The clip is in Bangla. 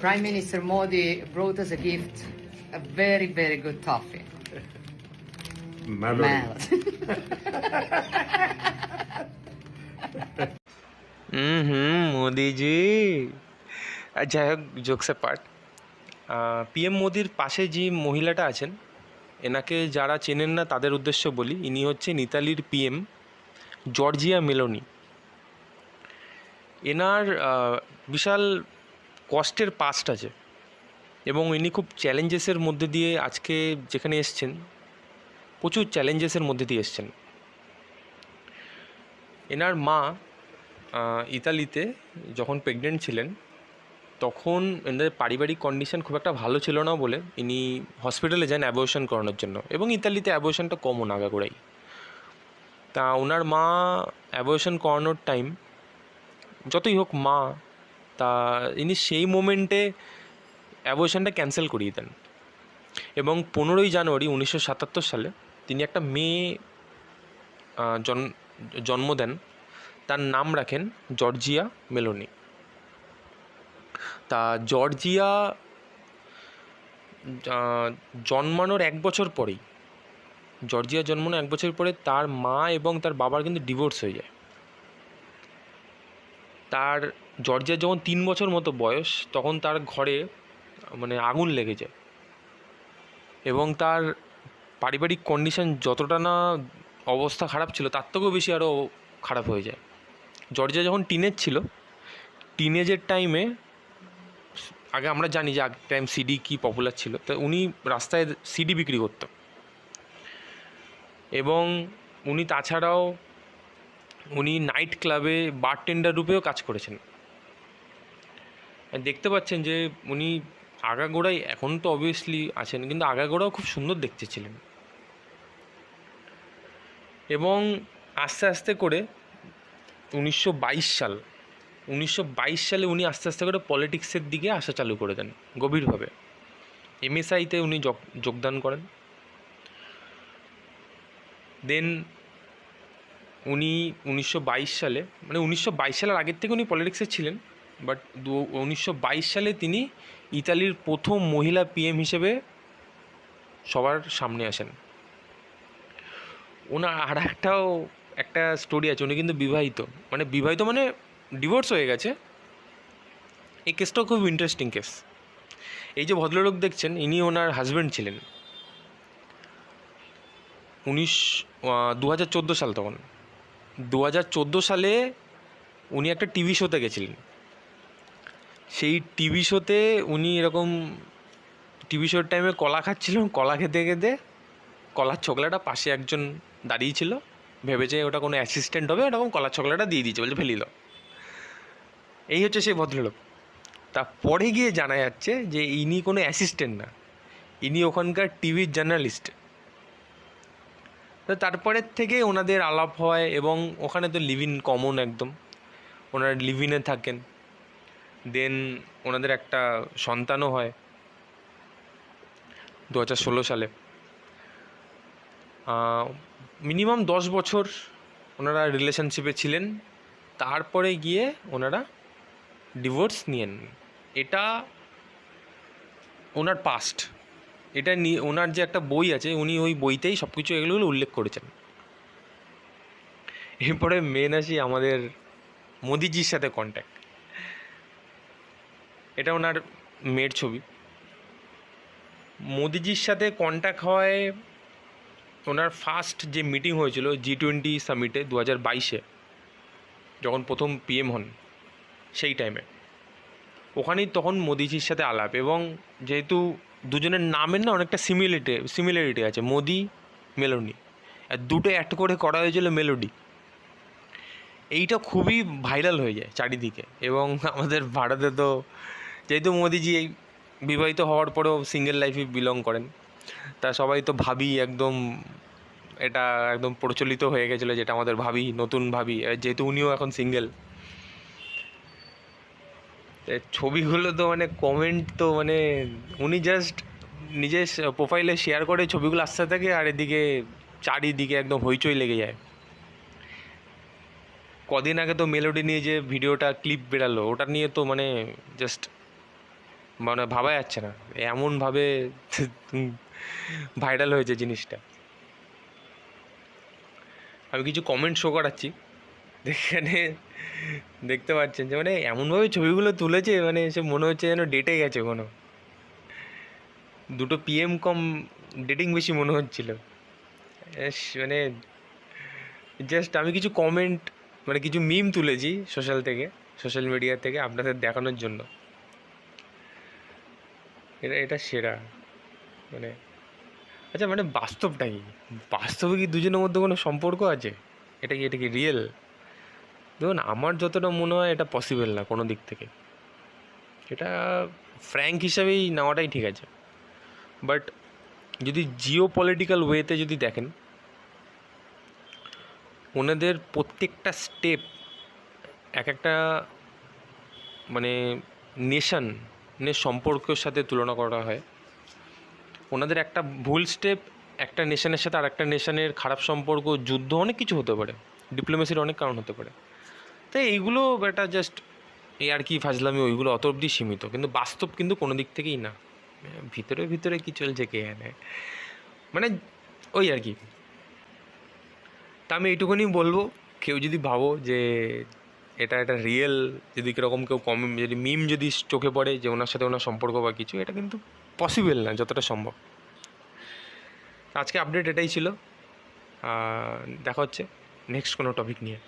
Prime Minister Modi brought us a gift, a very, very good toffee. Melody. Modi জি। আর যাই হোক, জোকস পার্ট, পিএম মোদির পাশে যে মহিলাটা আছেন, এনাকে যারা চেনেন না তাদের উদ্দেশ্য বলি, ইনি হচ্ছেন ইতালির পিএম জর্জিয়া মেলোনি। এনার বিশাল কষ্টের পাস্ট আছে এবং ইনি খুব চ্যালেঞ্জেসের মধ্যে দিয়ে আজকে যেখানে এসছেন, প্রচুর চ্যালেঞ্জেসের মধ্যে দিয়ে এসছেন। এনার মা ইতালিতে যখন প্রেগনেন্ট ছিলেন, তখন এনাদের পারিবারিক কন্ডিশন খুব একটা ভালো ছিল না বলে ইনি হসপিটালে যান অ্যাবর্শন করানোর জন্য, এবং ইতালিতে অ্যাবর্শনটা কমন আগাগোড়াই। তা ওনার মা অ্যাবর্শন করানোর টাইম, যতই হোক মা, তা ইনি সেই মোমেন্টে অ্যাবর্শনটা ক্যান্সেল করিয়ে দেন এবং 15ই জানুয়ারি 1977 সালে তিনি একটা মেয়ে জন্ম দেন। তার নাম রাখেন জর্জিয়া মেলোনি। তা জর্জিয়া জন্মানোর 1 বছর পরেই, তার মা এবং তার বাবার কিন্তু ডিভোর্স হয়ে যায়। তার জর্জিয়ার যখন 3 বছর মতো বয়স, তখন তার ঘরে মানে আগুন লেগে যায় এবং তার পারিবারিক কন্ডিশন যতটা না অবস্থা খারাপ ছিল, তার থেকেও বেশি আরও খারাপ হয়ে যায়। জর্জিয়া যখন টিনেজ ছিল, টিনেজের টাইমে, আগে আমরা জানি যে আগের টাইম সিডি কী পপুলার ছিল, তো উনি রাস্তায় সিডি বিক্রি করত এবং উনি তাছাড়াও উনি নাইট ক্লাবে বারটেন্ডার রূপেও কাজ করেছেন। দেখতে পাচ্ছেন যে উনি আগাগোড়াই, এখন তো অবভিয়াসলি আছেন, কিন্তু আগাগোড়াও খুব সুন্দর দেখতে ছিলেন। এবং আস্তে আস্তে করে 1922 সালে উনি আস্তে আস্তে করে পলিটিক্সের দিকে আসা চালু করে দেন গভীরভাবে। এমএসআইতে উনি যোগদান করেন। দেন উনি 1922 সালে, মানে 1922 সালের আগের থেকে উনি পলিটিক্সে ছিলেন, বাট 1922 সালে তিনি ইতালির প্রথম মহিলা পিএম হিসেবে সবার সামনে আসেন। ওনার আর একটা স্টোরি আছে, উনি কিন্তু বিবাহিত মানে ডিভোর্স হয়ে গেছে। এই কেসটাও খুব ইন্টারেস্টিং কেস। এই যে ভদ্রলোক দেখছেন, ইনি ওনার হাজব্যান্ড ছিলেন 2014 সাল। তখন 2014 সালে উনি একটা টিভি শোতে গেছিলেন। সেই টিভি শোতে উনি এরকম টিভি শোর টাইমে কলা খাচ্ছিলেন। কলা খেতে খেতে কলার ছোকলাটা পাশে একজন দাঁড়িয়েছিল, ভেবেছে ওটা কোনো অ্যাসিস্ট্যান্ট হবে, ওরকম কলার ছোকলাটা দিয়ে দিয়েছে, বলছে ফেলিল। এই হচ্ছে সেই ভদ্রলোক। তা পরে গিয়ে জানা যাচ্ছে যে ইনি কোনো অ্যাসিস্ট্যান্ট না, ইনি ওখানকার টিভির জার্নালিস্ট। তো তারপরের থেকে ওনাদের আলাপ হয় এবং ওখানে তো লিভ ইন কমন, একদম ওনারা লিভ ইনে থাকেন। দেন ওনাদের একটা সন্তানও হয় 2016 সালে। মিনিমাম 10 বছর ওনারা রিলেশনশিপে ছিলেন, তারপরে গিয়ে ওনারা ডিভোর্স নিয়েন। এটা ওনার পাস্ট। এটা নিয়ে ওনার যে একটা বই আছে, উনি ওই বইতেই সব কিছু এগুলো উল্লেখ করেছেন। এরপরে মেন আসি আমাদের মোদিজির সাথে কন্ট্যাক্ট। এটা ওনার মেয়ের ছবি। মোদিজির সাথে কন্ট্যাক্ট হয় ওনার ফার্স্ট যে মিটিং হয়েছিল G20 সামিটে 2022-এ, যখন প্রথম পিএম হন, সেই টাইমে ওখানেই তখন মোদিজির সাথে আলাপ। এবং যেহেতু দুজনের নামের না অনেকটা সিমিলারিটি আছে, মোদি মেলোনি, আর দুটো অ্যাড করে করা হয়েছিল মেলোডি। এইটা খুবই ভাইরাল হয়ে যায় চারিদিকে। এবং আমাদের ভারতে তো যেহেতু মোদিজি এই বিবাহিত হওয়ার পরেও সিঙ্গেল লাইফে বিলং করেন, তা সবাই তো ভাবি একদম, এটা একদম প্রচলিত হয়ে গেছিলো যেটা আমাদের ভাবি, নতুন ভাবি, যেহেতু উনিও এখন সিঙ্গেল। ছবিগুলো তো মানে কমেন্ট তো মানে উনি জাস্ট নিজের প্রোফাইলে শেয়ার করে ছবিগুলো আসতে থাকে, আর এদিকে চারিদিকে একদম হইচই লেগে যায়। কদিন আগে তো মেলোডি নিয়ে যে ভিডিওটা ক্লিপ বেরালো, ওটা নিয়ে তো মানে জাস্ট মানে ভাবা যাচ্ছে না এমনভাবে ভাইরাল হয়েছে জিনিসটা। আমি কিছু কমেন্ট শো করাচ্ছি, এখানে দেখতে পাচ্ছেন যে মানে এমনভাবে ছবিগুলো তুলেছে, মানে সে মনে হচ্ছে যেন ডেটে গেছে কোনো, দুটো পিএম কম ডেটিং বেশি মনে হচ্ছিল। মানে জাস্ট আমি কিছু কমেন্ট, মানে কিছু মিম তুলেছি সোশ্যাল মিডিয়া থেকে আপনাদের দেখানোর জন্য। এটা সেরা। মানে আচ্ছা, মানে বাস্তবটা কি? বাস্তবে কি দুজনের মধ্যে কোনো সম্পর্ক আছে? এটা কি রিয়েল? দেখুন, আমার যতটা মনে হয় এটা পসিবল না কোনো দিক থেকে। এটা ফ্র্যাঙ্ক হিসাবেই নেওয়াটাই ঠিক আছে। বাট যদি জিও পলিটিক্যাল ওয়েতে যদি দেখেন, ওনাদের প্রত্যেকটা স্টেপ এক একটা মানে নেশনের সম্পর্কের সাথে তুলনা করা হয়। ওনাদের একটা ভুল স্টেপ একটা নেশনের সাথে আর একটা নেশনের খারাপ সম্পর্ক, যুদ্ধ, অনেক কিছু হতে পারে, ডিপ্লোমেসির অনেক কারণ হতে পারে। তাই এইগুলো একটা জাস্ট এই আর কি ফাজলামি, ওইগুলো অত অবধি সীমিত, কিন্তু বাস্তব কিন্তু কোনো দিক থেকেই না। ভিতরে ভিতরে কি চলছে কে জানে, মানে ওই আর কি। তা আমি এইটুকুনি বলবো, কেউ যদি ভাবো যে এটা রিয়েল, যদি কীরকম কেউ যদি মিম যদি চোখে পড়ে যে ওনার সাথে ওনার সম্পর্ক বা কিছু, এটা কিন্তু পসিবল না যতটা সম্ভব। আজকে আপডেট এটাই ছিল। দেখা হচ্ছে নেক্সট কোনো টপিক নিয়ে।